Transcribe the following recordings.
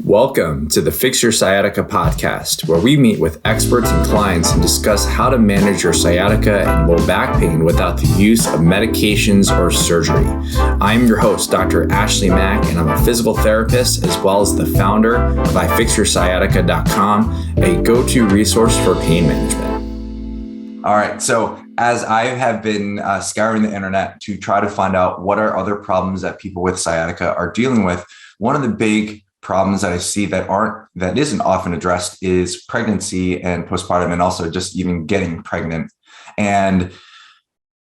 Welcome to the Fix Your Sciatica podcast, where we meet with experts and clients and discuss how to manage your sciatica and low back pain without the use of medications or surgery. I'm your host, Dr. Ashley Mack, and I'm a physical therapist as well as the founder of ifixyoursciatica.com, a go-to resource for pain management. All right, so as I have been scouring the internet to try to find out what are other problems that people with sciatica are dealing with, one of the big problems that I see that isn't often addressed is pregnancy and postpartum, and also just even getting pregnant. And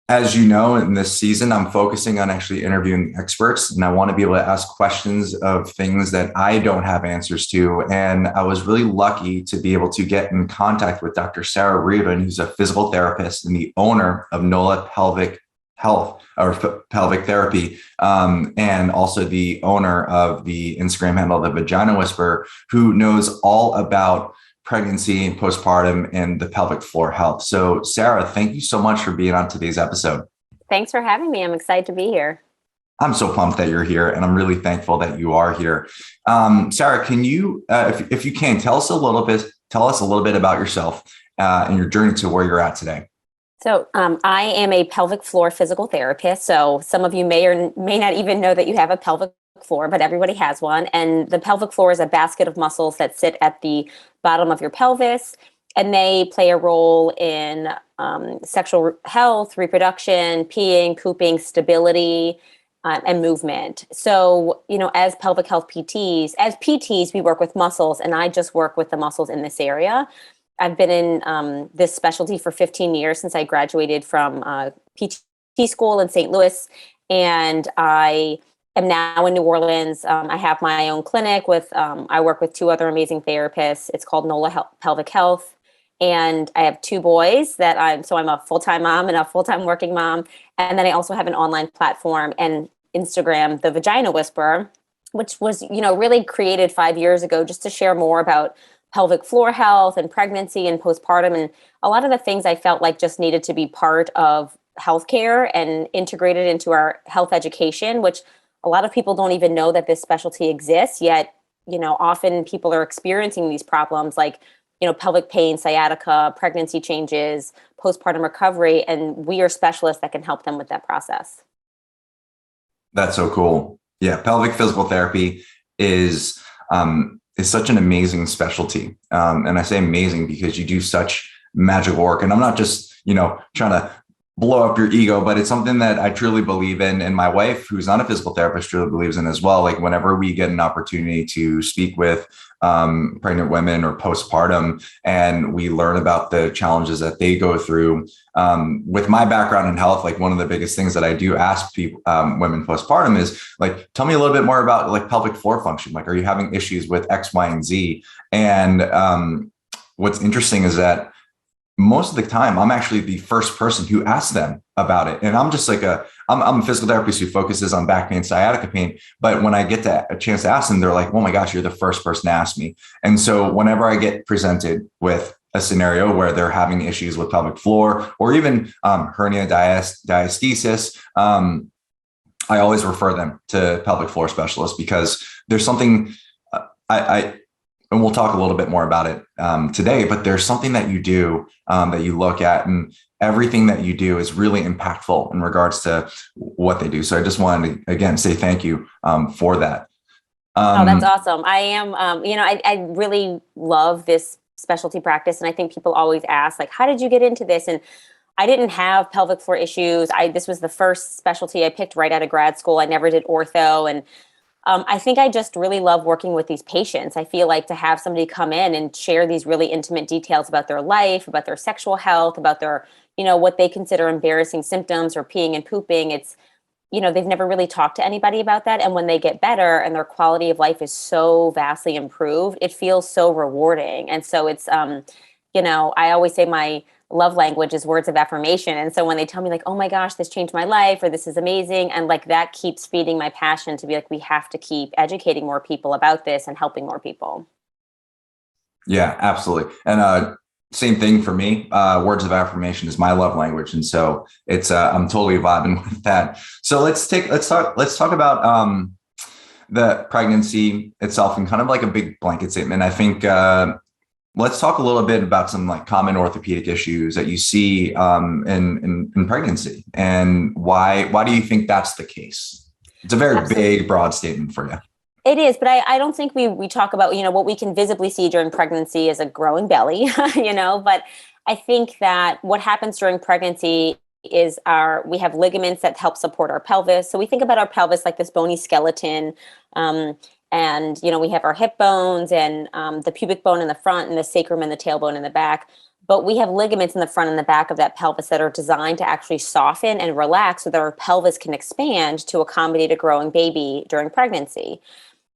as you know, in this season, I'm focusing on actually interviewing experts, and I want to be able to ask questions of things that I don't have answers to. And I was really lucky to be able to get in contact with Dr. Sarah Rubin, who's a physical therapist and the owner of NOLA Pelvic Health or Pelvic Therapy, and also the owner of the Instagram handle, The Vagina Whisperer, who knows all about pregnancy and postpartum and the pelvic floor health. So Sarah, thank you so much for being on today's episode. Thanks for having me. I'm excited to be here. I'm so pumped that you're here, and I'm really thankful that you are here. Sarah, can you, if you can, tell us a little bit about yourself and your journey to where you're at today. So I am a pelvic floor physical therapist. So some of you may or may not even know that you have a pelvic floor, but everybody has one. And the pelvic floor is a basket of muscles that sit at the bottom of your pelvis, and they play a role in sexual health, reproduction, peeing, pooping, stability, and movement. So, as pelvic health PTs, we work with muscles, and I just work with the muscles in this area. I've been in this specialty for 15 years since I graduated from PT school in St. Louis, and I am now in New Orleans. I have my own clinic I work with two other amazing therapists. It's called NOLA Pelvic Health, and I have two boys I'm a full-time mom and a full-time working mom. And then I also have an online platform and Instagram, The Vagina Whisperer, which was, really created 5 years ago just to share more about pelvic floor health and pregnancy and postpartum, and a lot of the things I felt like just needed to be part of healthcare and integrated into our health education, which a lot of people don't even know that this specialty exists, yet, often people are experiencing these problems like, pelvic pain, sciatica, pregnancy changes, postpartum recovery, and we are specialists that can help them with that process. That's so cool. Yeah, pelvic physical therapy is such an amazing specialty. And I say amazing because you do such magical work. And I'm not just, trying to blow up your ego, but it's something that I truly believe in. And my wife, who's not a physical therapist, truly believes in as well. Like whenever we get an opportunity to speak with pregnant women or postpartum, and we learn about the challenges that they go through, with my background in health, like one of the biggest things that I do ask people, women postpartum is like, tell me a little bit more about like pelvic floor function. Like, are you having issues with X, Y, and Z? And what's interesting is that most of the time, I'm actually the first person who asks them about it. And I'm just like I'm a physical therapist who focuses on back pain, sciatica pain. But when I get a chance to ask them, they're like, oh my gosh, you're the first person to ask me. And so whenever I get presented with a scenario where they're having issues with pelvic floor or even hernia diastasis, I always refer them to pelvic floor specialists because there's something and we'll talk a little bit more about it today, but there's something that you do that you look at, and everything that you do is really impactful in regards to what they do. So I just wanted to, again, say thank you for that. That's awesome. I am, I really love this specialty practice. And I think people always ask, like, how did you get into this? And I didn't have pelvic floor issues. This was the first specialty I picked right out of grad school. I never did ortho. And I think I just really love working with these patients. I feel like to have somebody come in and share these really intimate details about their life, about their sexual health, about their, what they consider embarrassing symptoms or peeing and pooping. It's, they've never really talked to anybody about that. And when they get better and their quality of life is so vastly improved, it feels so rewarding. And so it's, I always say my love language is words of affirmation. And so when they tell me like, oh my gosh, this changed my life, or this is amazing. And like, that keeps feeding my passion to be like, we have to keep educating more people about this and helping more people. Yeah, absolutely. And same thing for me. Words of affirmation is my love language. And so it's, I'm totally vibing with that. So let's talk about the pregnancy itself in kind of like a big blanket statement. I think let's talk a little bit about some like common orthopedic issues that you see in pregnancy, and why do you think that's the case? It's a very big, broad statement for you. It is, but I don't think we talk about, what we can visibly see during pregnancy is a growing belly, but I think that what happens during pregnancy is we have ligaments that help support our pelvis. So we think about our pelvis like this bony skeleton. And, we have our hip bones and the pubic bone in the front and the sacrum and the tailbone in the back. But we have ligaments in the front and the back of that pelvis that are designed to actually soften and relax so that our pelvis can expand to accommodate a growing baby during pregnancy.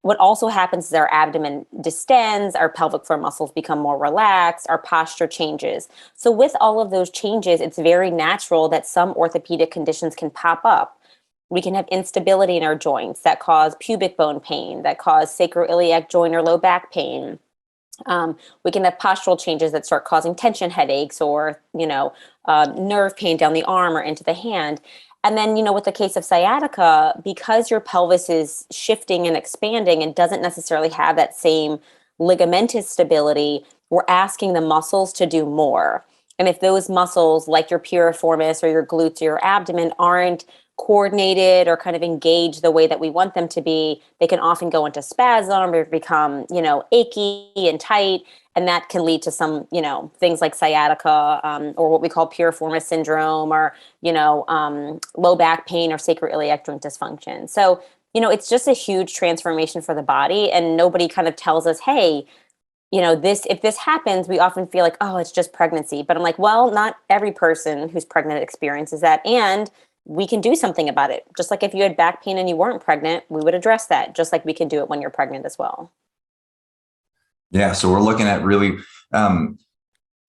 What also happens is our abdomen distends, our pelvic floor muscles become more relaxed, our posture changes. So with all of those changes, it's very natural that some orthopedic conditions can pop up. We can have instability in our joints that cause pubic bone pain, that cause sacroiliac joint or low back pain. We can have postural changes that start causing tension headaches or, nerve pain down the arm or into the hand. And then, with the case of sciatica, because your pelvis is shifting and expanding and doesn't necessarily have that same ligamentous stability, we're asking the muscles to do more. And if those muscles, like your piriformis or your glutes or your abdomen, aren't coordinated or kind of engaged the way that we want them to be, they can often go into spasm or become, achy and tight. And that can lead to some, things like sciatica or what we call piriformis syndrome or, low back pain or sacroiliac joint dysfunction. So, it's just a huge transformation for the body. And nobody kind of tells us, hey, if this happens, we often feel like, oh, it's just pregnancy. But I'm like, well, not every person who's pregnant experiences that. And we can do something about it. Just like if you had back pain and you weren't pregnant, we would address that, just like we can do it when you're pregnant as well. Yeah. So we're looking at really a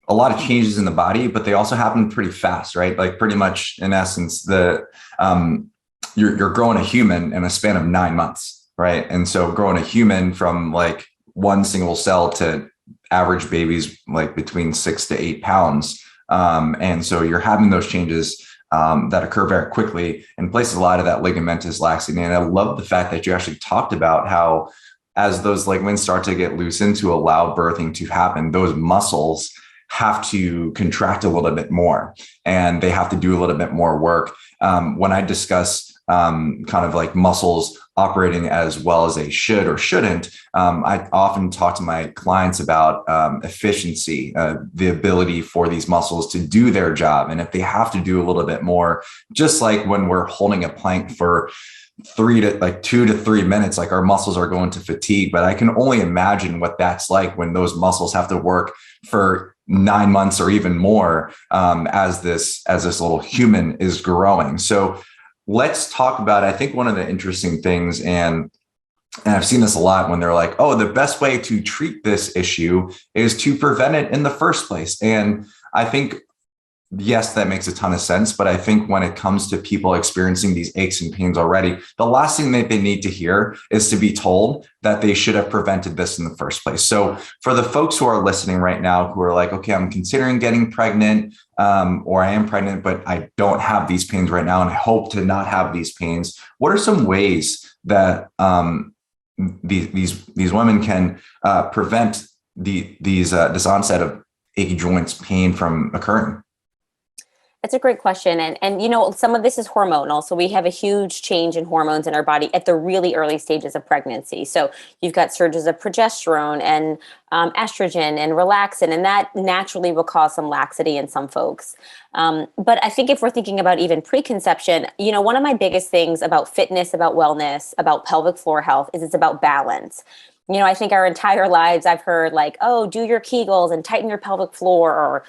lot of changes in the body, but they also happen pretty fast, right? Like pretty much in essence, you're growing a human in a span of 9 months, right? And so growing a human from like one single cell to average babies, like between 6 to 8 pounds. And so you're having those changes that occur very quickly and places a lot of that ligamentous laxity. And I love the fact that you actually talked about how as those ligaments start to get loosened to allow birthing to happen, those muscles have to contract a little bit more and they have to do a little bit more work. When I discuss kind of like muscles operating as well as they should or shouldn't, I often talk to my clients about efficiency, the ability for these muscles to do their job. And if they have to do a little bit more, just like when we're holding a plank for 2 to 3 minutes, like our muscles are going to fatigue. But I can only imagine what that's like when those muscles have to work for 9 months or even more as this little human is growing. So let's talk about, I think one of the interesting things, and I've seen this a lot when they're like, oh, the best way to treat this issue is to prevent it in the first place. And I think, yes, that makes a ton of sense. But I think when it comes to people experiencing these aches and pains already, the last thing that they need to hear is to be told that they should have prevented this in the first place. So for the folks who are listening right now, who are like, okay, I'm considering getting pregnant, or I am pregnant, but I don't have these pains right now, and I hope to not have these pains. What are some ways that these women can prevent this onset of achy joints pain from occurring? That's a great question. And some of this is hormonal. So we have a huge change in hormones in our body at the really early stages of pregnancy. So you've got surges of progesterone and estrogen and relaxin, and that naturally will cause some laxity in some folks. But I think if we're thinking about even preconception, one of my biggest things about fitness, about wellness, about pelvic floor health is it's about balance. I think our entire lives I've heard like, oh, do your Kegels and tighten your pelvic floor, or,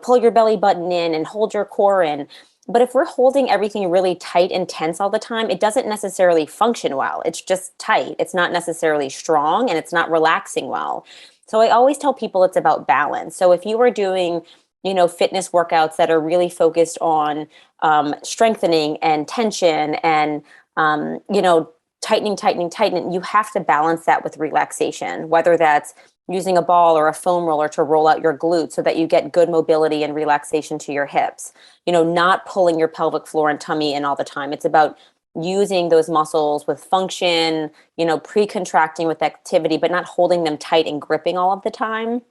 pull your belly button in and hold your core in. But if we're holding everything really tight and tense all the time, it doesn't necessarily function well. It's just tight. It's not necessarily strong and it's not relaxing well. So I always tell people it's about balance. So if you are doing, fitness workouts that are really focused on strengthening and tension and, tightening, you have to balance that with relaxation, whether that's using a ball or a foam roller to roll out your glutes so that you get good mobility and relaxation to your hips, not pulling your pelvic floor and tummy in all the time. It's about using those muscles with function, pre-contracting with activity, but not holding them tight and gripping all of the time.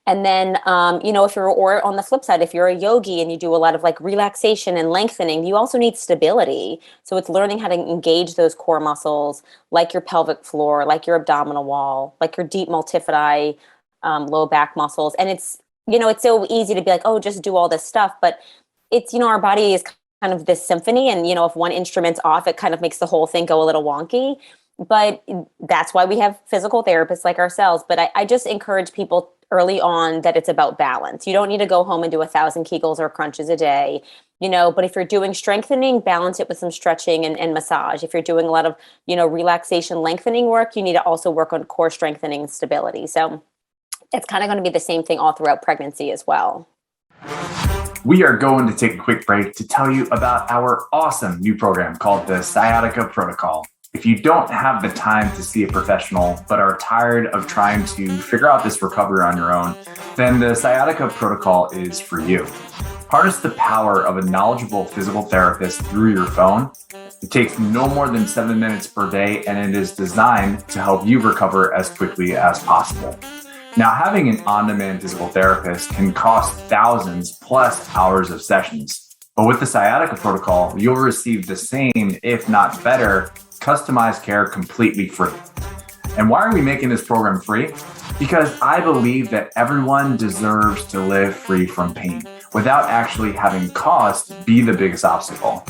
And then, if you're, or on the flip side, if you're a yogi and you do a lot of like relaxation and lengthening, you also need stability. So it's learning how to engage those core muscles, like your pelvic floor, like your abdominal wall, like your deep multifidi, low back muscles. And it's so easy to be like, oh, just do all this stuff. But it's, our body is kind of this symphony. And, if one instrument's off, it kind of makes the whole thing go a little wonky. But that's why we have physical therapists like ourselves. But I just encourage people early on that it's about balance. You don't need to go home and do 1,000 Kegels or crunches a day, but if you're doing strengthening, balance it with some stretching and massage. If you're doing a lot of, relaxation, lengthening work, you need to also work on core strengthening and stability. So it's kind of going to be the same thing all throughout pregnancy as well. We are going to take a quick break to tell you about our awesome new program called the Sciatica Protocol. If you don't have the time to see a professional, but are tired of trying to figure out this recovery on your own, then the Sciatica Protocol is for you. Harness the power of a knowledgeable physical therapist through your phone. It takes no more than 7 minutes per day, and it is designed to help you recover as quickly as possible. Now, having an on-demand physical therapist can cost thousands plus hours of sessions. But with the Sciatica Protocol, you'll receive the same, if not better, customized care completely free. And why are we making this program free? Because I believe that everyone deserves to live free from pain without actually having cost be the biggest obstacle.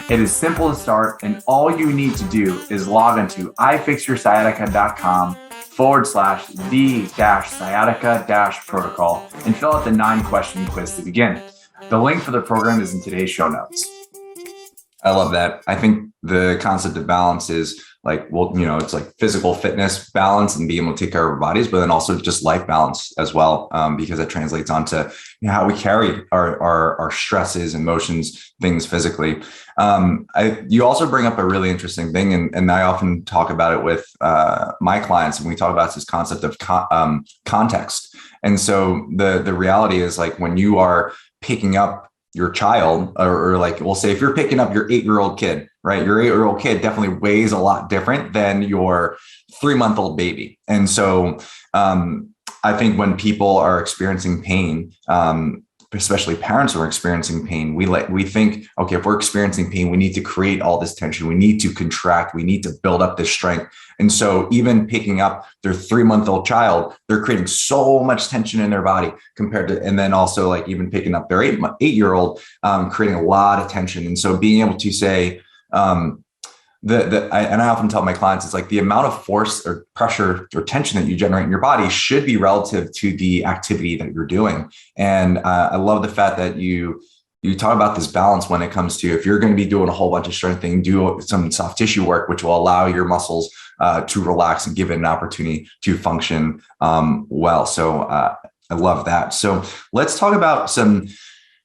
It is simple to start, and all you need to do is log into ifixyoursciatica.com/the-sciatica-protocol and fill out the 9-question quiz to begin. The link for the program is in today's show notes. I love that. I think the concept of balance is like, well, it's like physical fitness balance and being able to take care of our bodies, but then also just life balance as well, because it translates onto how we carry our stresses, emotions, things physically. You also bring up a really interesting thing, and I often talk about it with my clients, and we talk about this concept of context. And so the reality is, like, when you are picking up your child, or like, we'll say if you're picking up your 8-year-old kid, right? Your 8-year-old kid definitely weighs a lot different than your 3-month-old baby. And so I think when people are experiencing pain, especially parents who are experiencing pain, we think, okay, if we're experiencing pain, we need to create all this tension. We need to contract. We need to build up this strength. And so even picking up their 3-month-old child, they're creating so much tension in their body compared to, and then also like even picking up their 8-year-old, creating a lot of tension. And so being able to say, and I often tell my clients, it's like the amount of force or pressure or tension that you generate in your body should be relative to the activity that you're doing. And I love the fact that you talk about this balance when it comes to, if you're going to be doing a whole bunch of strengthening, do some soft tissue work, which will allow your muscles to relax and give it an opportunity to function well. So I love that. So let's talk about some.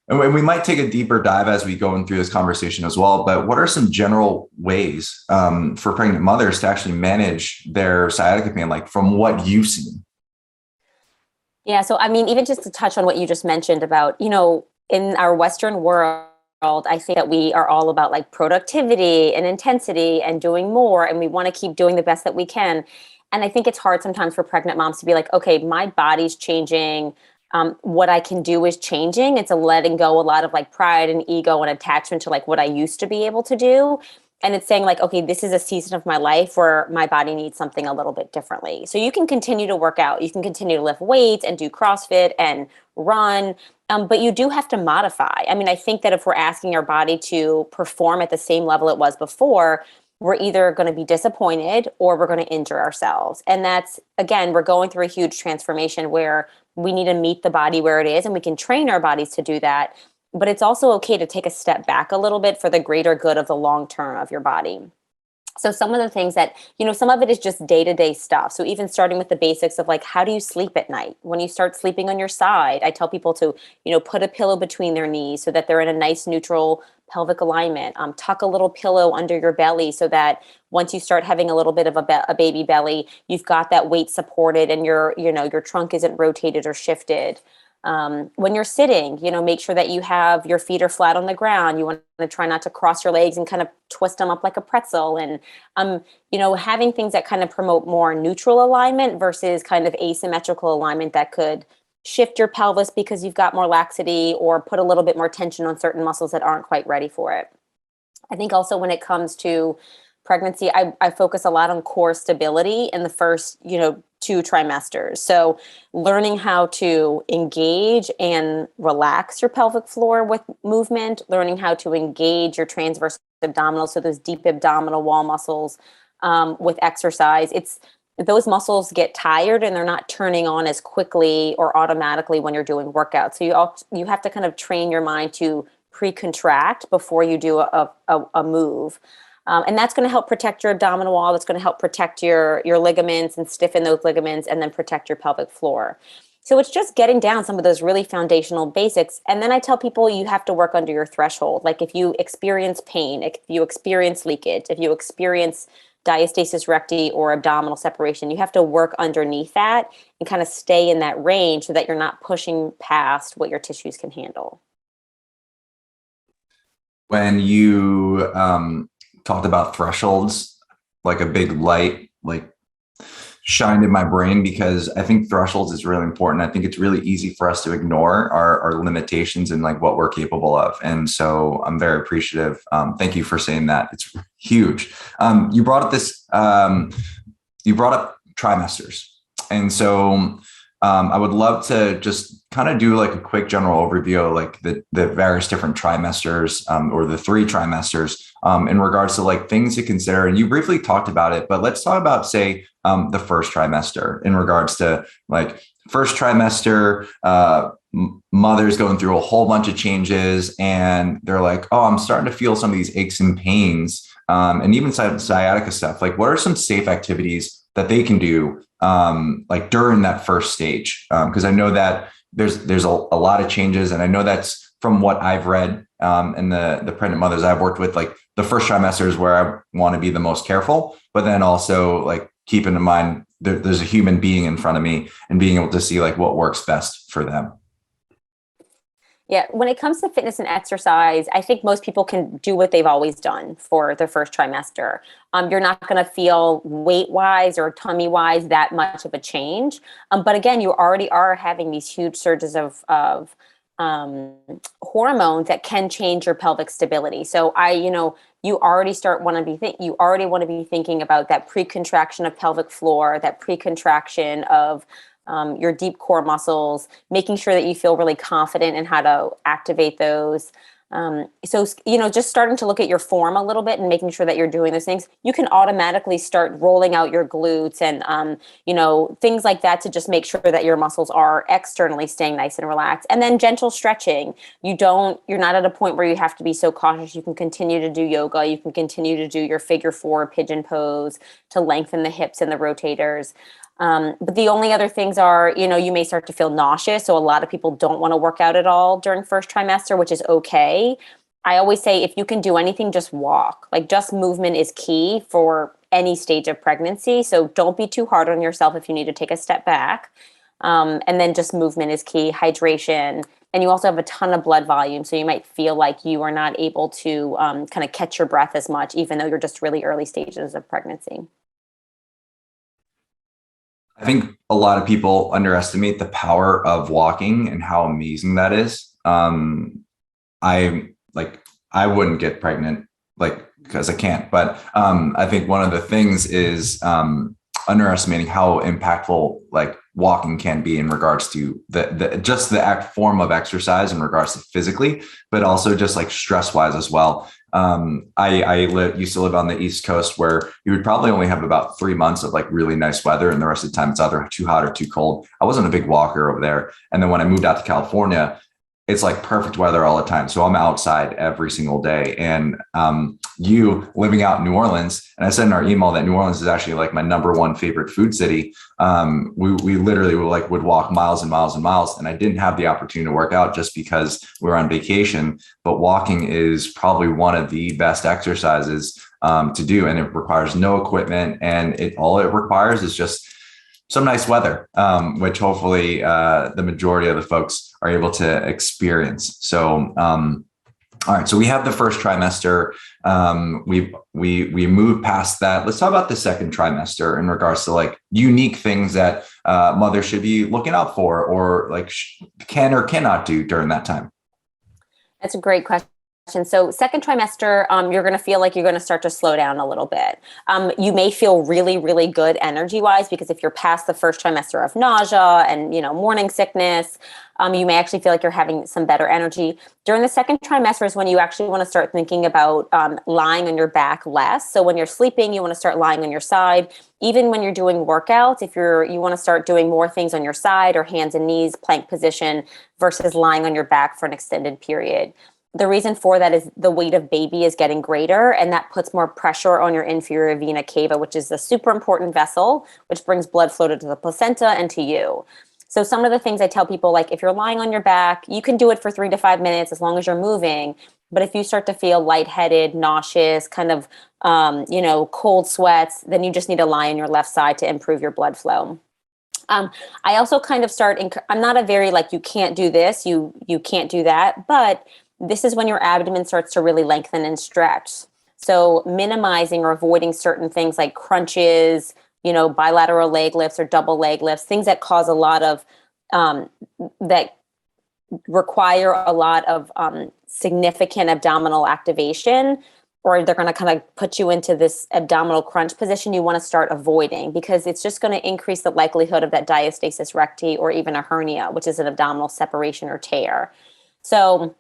And we might take a deeper dive as we go in through this conversation as well. But what are some general ways for pregnant mothers to actually manage their sciatica pain, like from what you've seen? Yeah. So, I mean, even just to touch on what you just mentioned about, in our Western world, I think that we are all about like productivity and intensity and doing more. And we want to keep doing the best that we can. And I think it's hard sometimes for pregnant moms to be like, okay, my body's changing. What I can do is changing. It's a letting go a lot of like pride and ego and attachment to like what I used to be able to do. And it's saying like, okay, this is a season of my life where my body needs something a little bit differently. So you can continue to work out. You can continue to lift weights and do CrossFit and run. But you do have to modify. I mean, I think that if we're asking our body to perform at the same level it was before, we're either going to be disappointed or we're going to injure ourselves. And that's, again, we're going through a huge transformation where we need to meet the body where it is, and we can train our bodies to do that. But it's also okay to take a step back a little bit for the greater good of the long term of your body. So some of the things that, some of it is just day-to-day stuff. So even starting with the basics of like, how do you sleep at night? When you start sleeping on your side, I tell people to, put a pillow between their knees so that they're in a nice neutral pelvic alignment. Tuck a little pillow under your belly so that once you start having a little bit of a baby belly, you've got that weight supported and your trunk isn't rotated or shifted. When you're sitting, make sure that you have your feet are flat on the ground. You want to try not to cross your legs and kind of twist them up like a pretzel. And, having things that kind of promote more neutral alignment versus kind of asymmetrical alignment that could shift your pelvis because you've got more laxity or put a little bit more tension on certain muscles that aren't quite ready for it. I think also when it comes to pregnancy, I focus a lot on core stability in the first, 2 trimesters. So learning how to engage and relax your pelvic floor with movement, learning how to engage your transverse abdominals, so those deep abdominal wall muscles with exercise. Those muscles get tired and they're not turning on as quickly or automatically when you're doing workouts. So you have to kind of train your mind to pre-contract before you do a move. And that's going to help protect your abdominal wall. That's going to help protect your ligaments and stiffen those ligaments and then protect your pelvic floor. So it's just getting down some of those really foundational basics. And then I tell people you have to work under your threshold. Like if you experience pain, if you experience leakage, if you experience diastasis recti or abdominal separation, you have to work underneath that and kind of stay in that range so that you're not pushing past what your tissues can handle. When you talked about thresholds, like a big light, like shined in my brain, because I think thresholds is really important. I think it's really easy for us to ignore our limitations and like what we're capable of. And so I'm very appreciative. Thank you for saying that. It's huge. You brought up trimesters. And so I would love to just kind of do like a quick general overview of like the various different trimesters or the 3 trimesters in regards to like things to consider. And you briefly talked about it, but let's talk about, say, the first trimester in regards to like first trimester, mothers going through a whole bunch of changes and they're like, oh, I'm starting to feel some of these aches and pains and even sciatica stuff. Like, what are some safe activities that they can do like during that first stage? Because I know that there's a lot of changes, and I know that's from what I've read and the pregnant mothers I've worked with. Like the first trimester is where I want to be the most careful, but then also like keeping in mind there's a human being in front of me and being able to see like what works best for them. Yeah, when it comes to fitness and exercise, I think most people can do what they've always done for their first trimester. You're not going to feel weight-wise or tummy-wise that much of a change. But again, you already are having these huge surges of hormones that can change your pelvic stability. So you already want to be thinking about that pre-contraction of pelvic floor, that pre-contraction of your deep core muscles, making sure that you feel really confident in how to activate those. So just starting to look at your form a little bit and making sure that you're doing those things, you can automatically start rolling out your glutes and, things like that to just make sure that your muscles are externally staying nice and relaxed. And then gentle stretching. You're not at a point where you have to be so cautious. You can continue to do yoga. You can continue to do your figure 4 pigeon pose to lengthen the hips and the rotators. But the only other things are, you may start to feel nauseous. So a lot of people don't want to work out at all during first trimester, which is okay. I always say if you can do anything, just walk. Like just movement is key for any stage of pregnancy. So don't be too hard on yourself if you need to take a step back. And then just movement is key, hydration. And you also have a ton of blood volume. So you might feel like you are not able to kind of catch your breath as much, even though you're just really early stages of pregnancy. I think a lot of people underestimate the power of walking and how amazing that is. I wouldn't get pregnant because I can't, but I think one of the things is underestimating how impactful like walking can be in regards to the act form of exercise in regards to physically, but also just like stress wise as well. I used to live on the East Coast where you would probably only have about 3 months of like really nice weather, and the rest of the time it's either too hot or too cold. I wasn't a big walker over there. And then when I moved out to California, it's like perfect weather all the time. So I'm outside every single day. And you living out in New Orleans, and I said in our email that New Orleans is actually like my #1 favorite food city. We literally would walk miles and miles and miles. And I didn't have the opportunity to work out just because we were on vacation. But walking is probably one of the best exercises to do. And it requires no equipment. And all it requires is just some nice weather, which hopefully the majority of the folks are able to experience. So, all right, so we have the first trimester. We moved past that. Let's talk about the second trimester in regards to like unique things that mothers should be looking out for, or like can or cannot do during that time. That's a great question. So second trimester, you're going to feel like you're going to start to slow down a little bit. You may feel really, really good energy wise, because if you're past the first trimester of nausea and, morning sickness, you may actually feel like you're having some better energy. During the second trimester is when you actually want to start thinking about lying on your back less. So when you're sleeping, you want to start lying on your side. Even when you're doing workouts, if you want to start doing more things on your side or hands and knees, plank position versus lying on your back for an extended period. The reason for that is the weight of baby is getting greater, and that puts more pressure on your inferior vena cava, which is the super important vessel, which brings blood flow to the placenta and to you. So some of the things I tell people, like if you're lying on your back, you can do it for 3 to 5 minutes as long as you're moving. But if you start to feel lightheaded, nauseous, kind of, cold sweats, then you just need to lie on your left side to improve your blood flow. I also kind of I'm not a very you can't do this, you can't do that, but this is when your abdomen starts to really lengthen and stretch. So minimizing or avoiding certain things like crunches, bilateral leg lifts or double leg lifts, things that cause a lot of, that require a lot of significant abdominal activation, or they're going to kind of put you into this abdominal crunch position, you want to start avoiding, because it's just going to increase the likelihood of that diastasis recti or even a hernia, which is an abdominal separation or tear. So,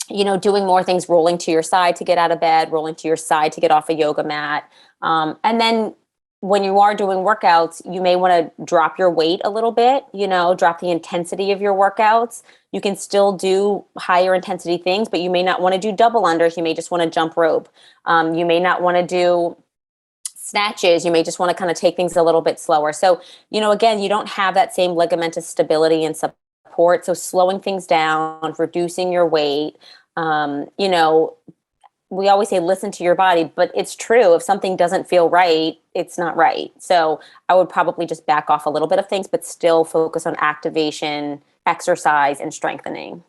doing more things, rolling to your side to get out of bed, rolling to your side to get off a yoga mat. And then when you are doing workouts, you may want to drop your weight a little bit, drop the intensity of your workouts. You can still do higher intensity things, but you may not want to do double unders. You may just want to jump rope. You may not want to do snatches. You may just want to kind of take things a little bit slower. So, again, you don't have that same ligamentous stability and support. So slowing things down, reducing your weight, we always say listen to your body, but it's true. If something doesn't feel right, it's not right. So I would probably just back off a little bit of things, but still focus on activation, exercise, and strengthening.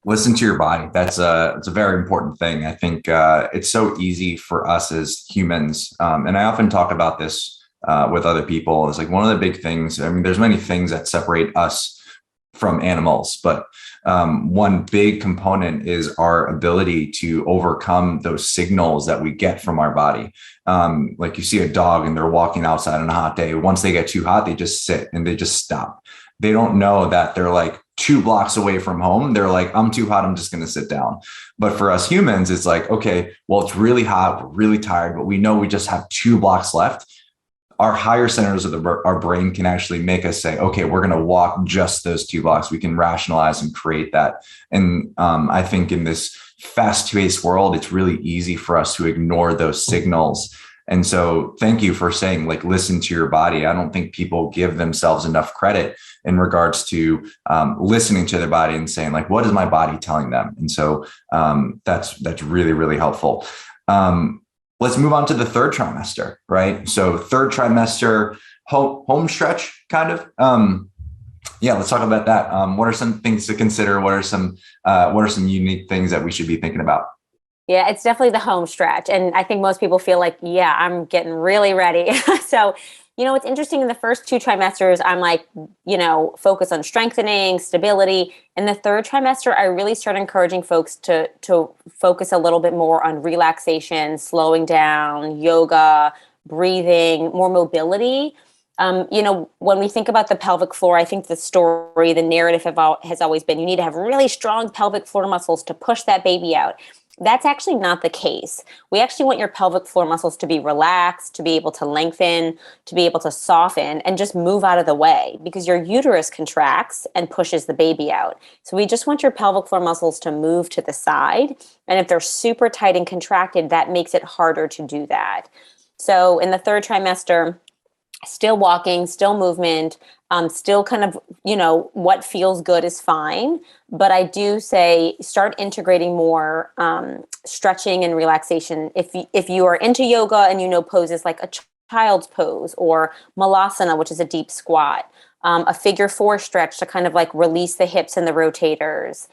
Listen to your body. It's a very important thing. I think it's so easy for us as humans. And I often talk about this with other people. It's like one of the big things. I mean, there's many things that separate us from animals, but one big component is our ability to overcome those signals that we get from our body. Like you see a dog and they're walking outside on a hot day. Once they get too hot, they just sit and they just stop. They don't know that they're like 2 blocks away from home. They're like, I'm too hot, I'm just going to sit down. But for us humans, it's like, okay, well, it's really hot, we're really tired, but we know we just have 2 blocks left. Our higher centers of our brain can actually make us say, okay, we're going to walk just those 2 blocks. We can rationalize and create that. And I think in this fast-paced world, it's really easy for us to ignore those signals. And so thank you for saying, listen to your body. I don't think people give themselves enough credit in regards to listening to their body and saying, what is my body telling them? And so that's really, really helpful. Let's move on to the third trimester, right? So third trimester, home stretch, kind of. Let's talk about that. What are some things to consider? What are some unique things that we should be thinking about? Yeah, it's definitely the home stretch. And I think most people feel like, yeah, I'm getting really ready. So, it's interesting in the first 2 trimesters, I'm focus on strengthening, stability. In the third trimester, I really start encouraging folks to focus a little bit more on relaxation, slowing down, yoga, breathing, more mobility. When we think about the pelvic floor, I think the narrative has always been, you need to have really strong pelvic floor muscles to push that baby out. That's actually not the case. We actually want your pelvic floor muscles to be relaxed, to be able to lengthen, to be able to soften, and just move out of the way, because your uterus contracts and pushes the baby out. So we just want your pelvic floor muscles to move to the side. And if they're super tight and contracted, that makes it harder to do that. So in the third trimester, still walking, still movement, still kind of, what feels good is fine. But I do say start integrating more stretching and relaxation. If you are into yoga and poses like a child's pose, or malasana, which is a deep squat, a figure four stretch to kind of like release the hips and the rotators,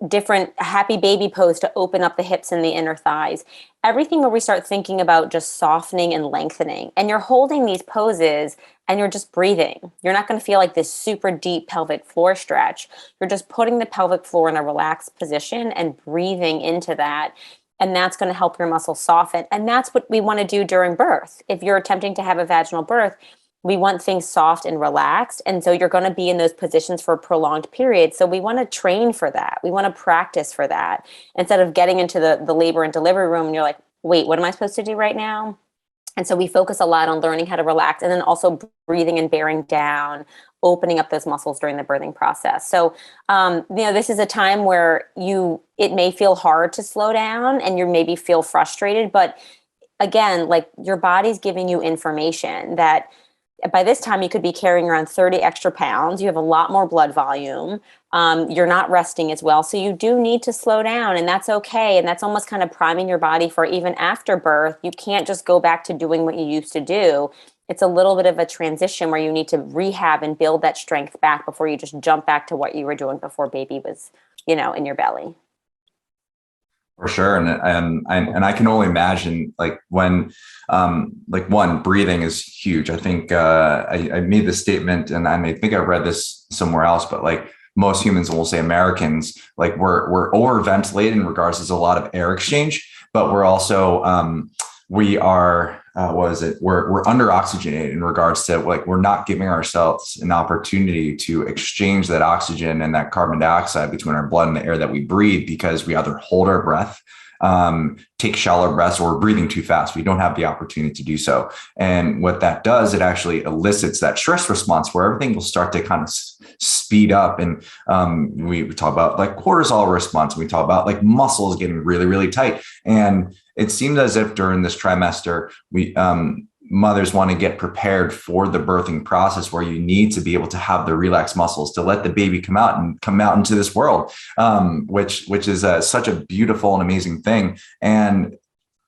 different happy baby pose to open up the hips and the inner thighs, everything where we start thinking about just softening and lengthening. And you're holding these poses and you're just breathing. You're not going to feel like this super deep pelvic floor stretch. You're just putting the pelvic floor in a relaxed position and breathing into that. And that's going to help your muscles soften. And that's what we want to do during birth. If you're attempting to have a vaginal birth, we want things soft and relaxed. And so you're going to be in those positions for a prolonged period. So we want to train for that. We want to practice for that instead of getting into the labor and delivery room and you're like, wait, what am I supposed to do right now? And so we focus a lot on learning how to relax and then also breathing and bearing down, opening up those muscles during the birthing process. So, this is a time where it may feel hard to slow down and you maybe feel frustrated, but again, like your body's giving you information that by this time you could be carrying around 30 extra pounds. You have a lot more blood volume. You're not resting as well. So you do need to slow down, and that's okay. And that's almost kind of priming your body for even after birth. You can't just go back to doing what you used to do. It's a little bit of a transition where you need to rehab and build that strength back before you just jump back to what you were doing before baby was, in your belly. For sure. And I can only imagine like when, one, breathing is huge. I think I made this statement and I think I read this somewhere else, but like most humans, will say Americans, like we're over ventilated in regards to a lot of air exchange, but we're also, we are, we're under oxygenated in regards to like, we're not giving ourselves an opportunity to exchange that oxygen and that carbon dioxide between our blood and the air that we breathe, because we either hold our breath, take shallow breaths, or we're breathing too fast. We don't have the opportunity to do so. And what that does, it actually elicits that stress response where everything will start to kind of speed up. And we talk about like cortisol response. We talk about like muscles getting really, really tight. And it seems as if during this trimester, mothers want to get prepared for the birthing process, where you need to be able to have the relaxed muscles to let the baby come out into this world, which is such a beautiful and amazing thing. And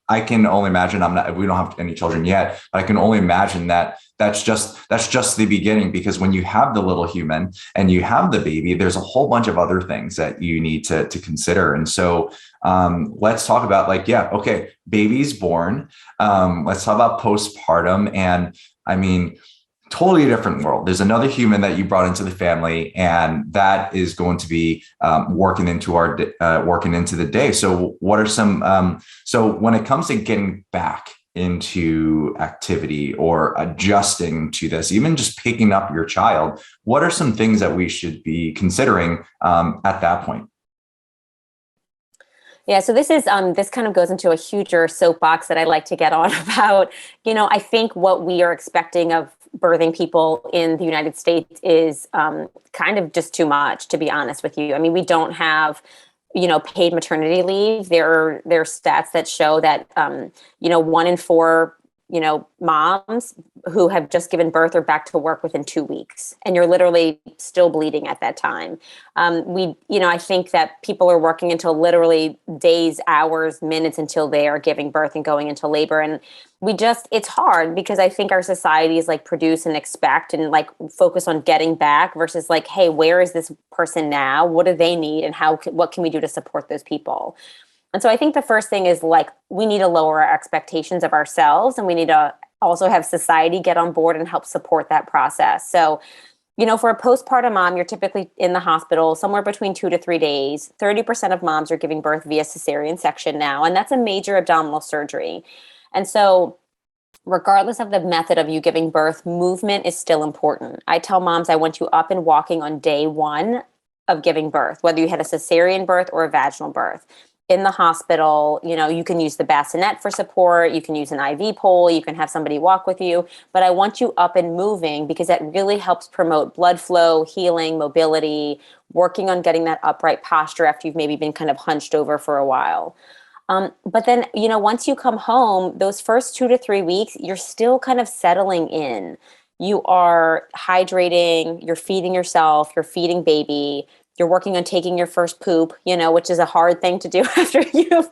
I can only imagine, we don't have any children yet, but I can only imagine that that's just the beginning, because when you have the little human and you have the baby, there's a whole bunch of other things that you need to consider. And so let's talk about baby's born. Let's talk about postpartum. And I mean, totally different world. There's another human that you brought into the family, and that is going to be working into the day. So what are some, so when it comes to getting back into activity or adjusting to this, even just picking up your child, what are some things that we should be considering at that point? Yeah, so this kind of goes into a huger soapbox that I like to get on about. I think what we are expecting of birthing people in the United States is kind of just too much, to be honest with you. I mean, we don't have, paid maternity leave. There are stats that show that, 1 in 4, moms who have just given birth are back to work within 2 weeks, and you're literally still bleeding at that time. I think that people are working until literally days, hours, minutes until they are giving birth and going into labor. And it's hard because I think our society is like produce and expect and like focus on getting back versus like, hey, where is this person now? What do they need? And what can we do to support those people? And so I think the first thing is like, we need to lower our expectations of ourselves, and we need to also have society get on board and help support that process. So, for a postpartum mom, you're typically in the hospital somewhere between 2 to 3 days. 30% of moms are giving birth via cesarean section now, and that's a major abdominal surgery. And so regardless of the method of you giving birth, movement is still important. I tell moms I want you up and walking on day 1 of giving birth, whether you had a cesarean birth or a vaginal birth. In the hospital, you can use the bassinet for support. You can use an IV pole. You can have somebody walk with you. But I want you up and moving because that really helps promote blood flow, healing, mobility, working on getting that upright posture after you've maybe been kind of hunched over for a while. But then, once you come home, those first 2 to 3 weeks, you're still kind of settling in. You are hydrating, you're feeding yourself, you're feeding baby. You're working on taking your first poop, which is a hard thing to do after you've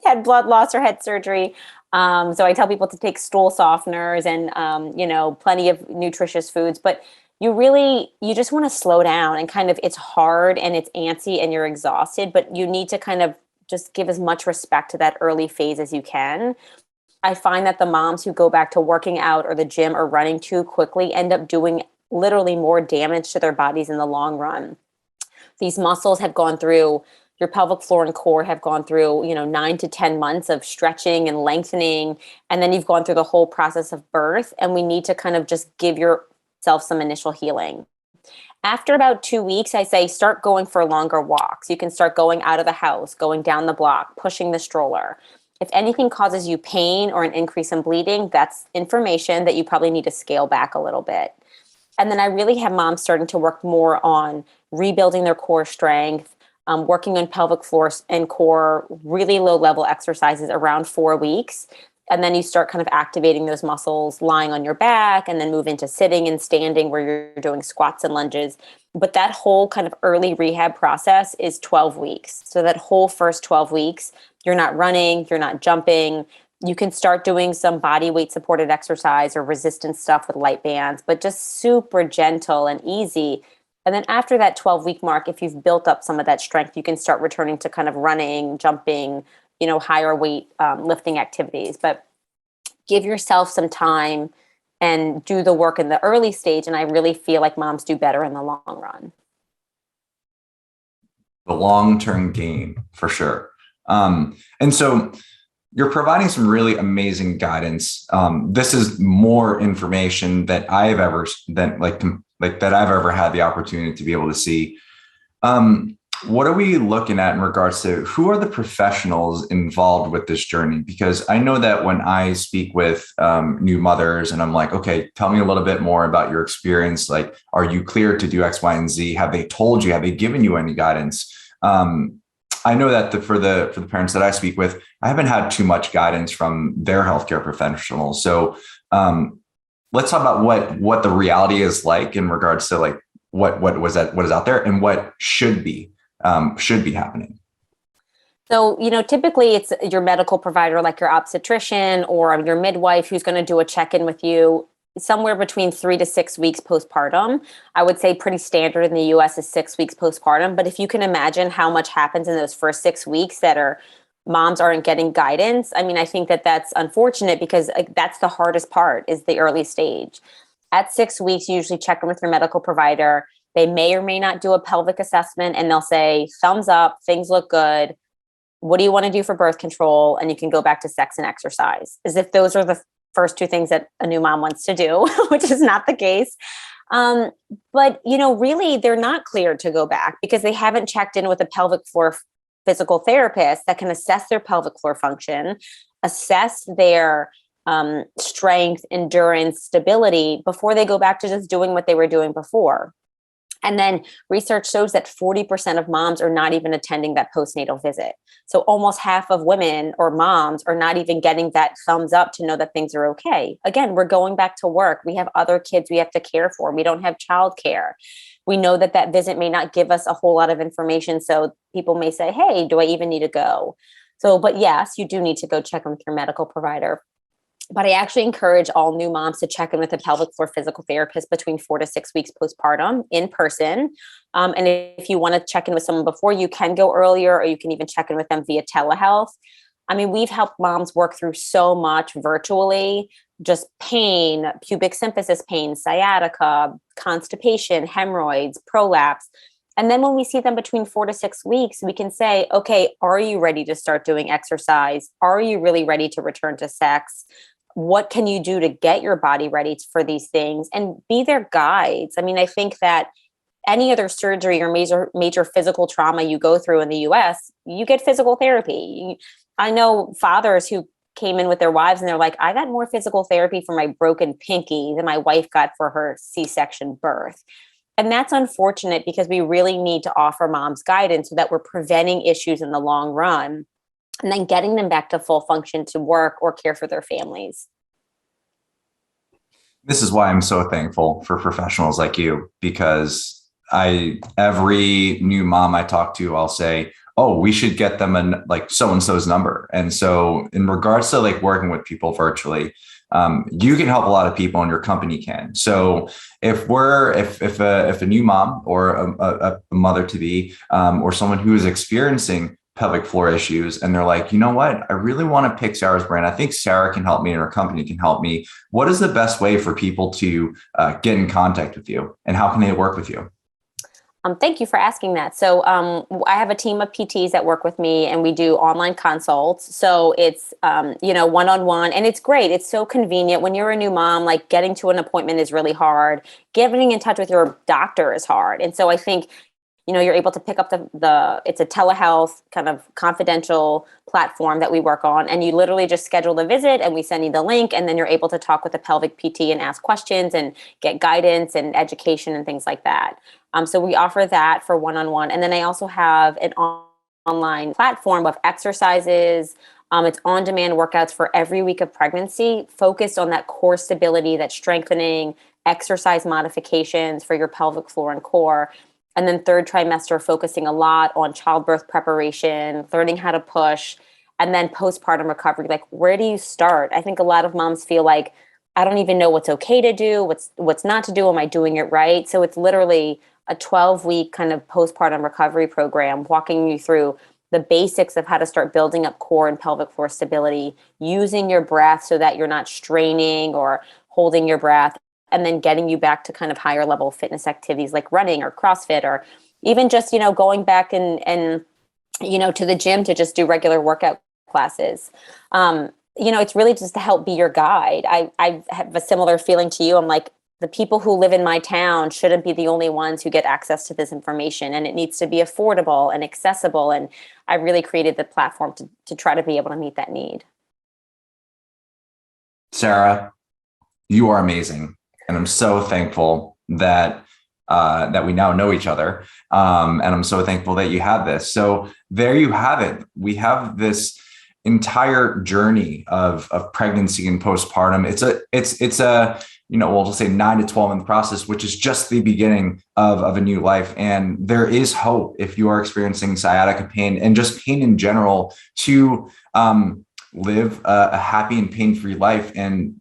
had blood loss or had surgery. So I tell people to take stool softeners and, plenty of nutritious foods, but you just want to slow down and kind of, it's hard and it's antsy and you're exhausted, but you need to kind of just give as much respect to that early phase as you can. I find that the moms who go back to working out or the gym or running too quickly end up doing literally more damage to their bodies in the long run. These muscles have gone through, your pelvic floor and core have gone through, 9 to 10 months of stretching and lengthening. And then you've gone through the whole process of birth. And we need to kind of just give yourself some initial healing. After about 2 weeks, I say start going for longer walks. You can start going out of the house, going down the block, pushing the stroller. If anything causes you pain or an increase in bleeding, that's information that you probably need to scale back a little bit. And then I really have moms starting to work more on rebuilding their core strength, working on pelvic floor and core, really low level exercises around 4 weeks. And then you start kind of activating those muscles lying on your back and then move into sitting and standing where you're doing squats and lunges. But that whole kind of early rehab process is 12 weeks. So that whole first 12 weeks, you're not running, you're not jumping. You can start doing some body weight supported exercise or resistance stuff with light bands, but just super gentle and easy. And then after that 12-week mark, if you've built up some of that strength, you can start returning to kind of running, jumping, higher weight lifting activities. But give yourself some time and do the work in the early stage. And I really feel like moms do better in the long run. The long-term gain for sure. And so you're providing some really amazing guidance. This is more information that I've ever had the opportunity to be able to see. What are we looking at in regards to who are the professionals involved with this journey? Because I know that when I speak with new mothers and I'm like, okay, tell me a little bit more about your experience. Like, are you clear to do X, Y, and Z? Have they told you? Have they given you any guidance? I know that for the parents that I speak with, I haven't had too much guidance from their healthcare professionals. So let's talk about what the reality is like in regards to like what is out there and what should be happening. So, typically it's your medical provider, like your obstetrician or your midwife, who's going to do a check-in with you somewhere between 3 to 6 weeks postpartum. I would say pretty standard in the US is 6 weeks postpartum. But if you can imagine how much happens in those first 6 weeks that moms aren't getting guidance, I mean, I think that that's unfortunate because that's the hardest part is the early stage. At 6 weeks, you usually check in with your medical provider. They may or may not do a pelvic assessment and they'll say, thumbs up, things look good. What do you want to do for birth control? And you can go back to sex and exercise, as if those are the first two things that a new mom wants to do, which is not the case. But, really, they're not cleared to go back because they haven't checked in with a pelvic floor physical therapist that can assess their pelvic floor function, assess their strength, endurance, stability before they go back to just doing what they were doing before. And then research shows that 40% of moms are not even attending that postnatal visit. So almost half of women or moms are not even getting that thumbs up to know that things are okay. Again, we're going back to work. We have other kids we have to care for. We don't have childcare. We know that visit may not give us a whole lot of information. So people may say, hey, do I even need to go? So, but yes, you do need to go check in with your medical provider. But I actually encourage all new moms to check in with a pelvic floor physical therapist between 4 to 6 weeks postpartum in person. And if you want to check in with someone before, you can go earlier, or you can even check in with them via telehealth. I mean, we've helped moms work through so much virtually, just pain, pubic symphysis pain, sciatica, constipation, hemorrhoids, prolapse. And then when we see them between 4 to 6 weeks, we can say, okay, are you ready to start doing exercise? Are you really ready to return to sex? What can you do to get your body ready for these things and be their guides? I mean, I think that any other surgery or major physical trauma you go through in the US, you get physical therapy. I know fathers who came in with their wives and they're like, I got more physical therapy for my broken pinky than my wife got for her C-section birth. And that's unfortunate because we really need to offer moms guidance so that we're preventing issues in the long run and then getting them back to full function to work or care for their families. This is why I'm so thankful for professionals like you, because every new mom I talk to, I'll say, oh, we should get them like so-and-so's number. And so in regards to like working with people virtually, you can help a lot of people and your company can. So if a new mom or a mother to be, or someone who is experiencing pelvic floor issues, and they're like, you know what, I really want to pick Sarah's brain. I think Sarah can help me and her company can help me. What is the best way for people to get in contact with you, and how can they work with you? Thank you for asking that. So I have a team of PTs that work with me, and we do online consults. So it's, one-on-one, and it's great. It's so convenient. When you're a new mom, like getting to an appointment is really hard. Getting in touch with your doctor is hard. And so I think, you're able to pick up it's a telehealth kind of confidential platform that we work on, and you literally just schedule the visit and we send you the link, and then you're able to talk with the pelvic PT and ask questions and get guidance and education and things like that. So we offer that for one-on-one. And then I also have an online platform of exercises. It's on-demand workouts for every week of pregnancy, focused on that core stability, that strengthening, exercise modifications for your pelvic floor and core. And then third trimester, focusing a lot on childbirth preparation, learning how to push, and then postpartum recovery. Like, where do you start? I think a lot of moms feel like, I don't even know what's okay to do, what's not to do. Am I doing it right? So it's literally a 12-week kind of postpartum recovery program, walking you through the basics of how to start building up core and pelvic floor stability, using your breath so that you're not straining or holding your breath, and then getting you back to kind of higher level fitness activities like running or CrossFit, or even just, going back and to the gym to just do regular workout classes. It's really just to help be your guide. I have a similar feeling to you. I'm like, the people who live in my town shouldn't be the only ones who get access to this information, and it needs to be affordable and accessible. And I really created the platform to try to be able to meet that need. Sarah, you are amazing. And I'm so thankful that we now know each other. And I'm so thankful that you have this. So there you have it. We have this entire journey of pregnancy and postpartum. It's a we'll just say 9 to 12 month process, which is just the beginning of a new life. And there is hope if you are experiencing sciatica pain and just pain in general to live a happy and pain-free life. And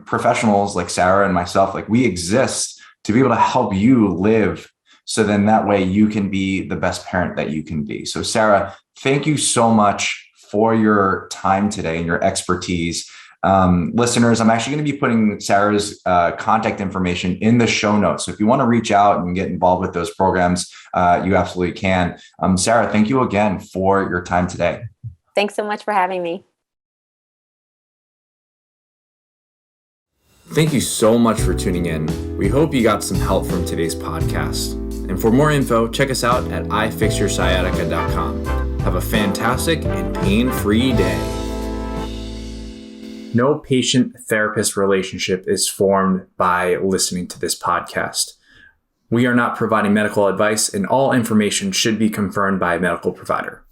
professionals like Sarah and myself, like, we exist to be able to help you live, so then that way you can be the best parent that you can be. So Sarah, thank you so much for your time today and your expertise. Listeners, I'm actually going to be putting Sarah's contact information in the show notes. So if you want to reach out and get involved with those programs, you absolutely can. Sarah, thank you again for your time today. Thanks so much for having me. Thank you so much for tuning in. We hope you got some help from today's podcast. And for more info, check us out at ifixyoursciatica.com. Have a fantastic and pain-free day. No patient-therapist relationship is formed by listening to this podcast. We are not providing medical advice, and all information should be confirmed by a medical provider.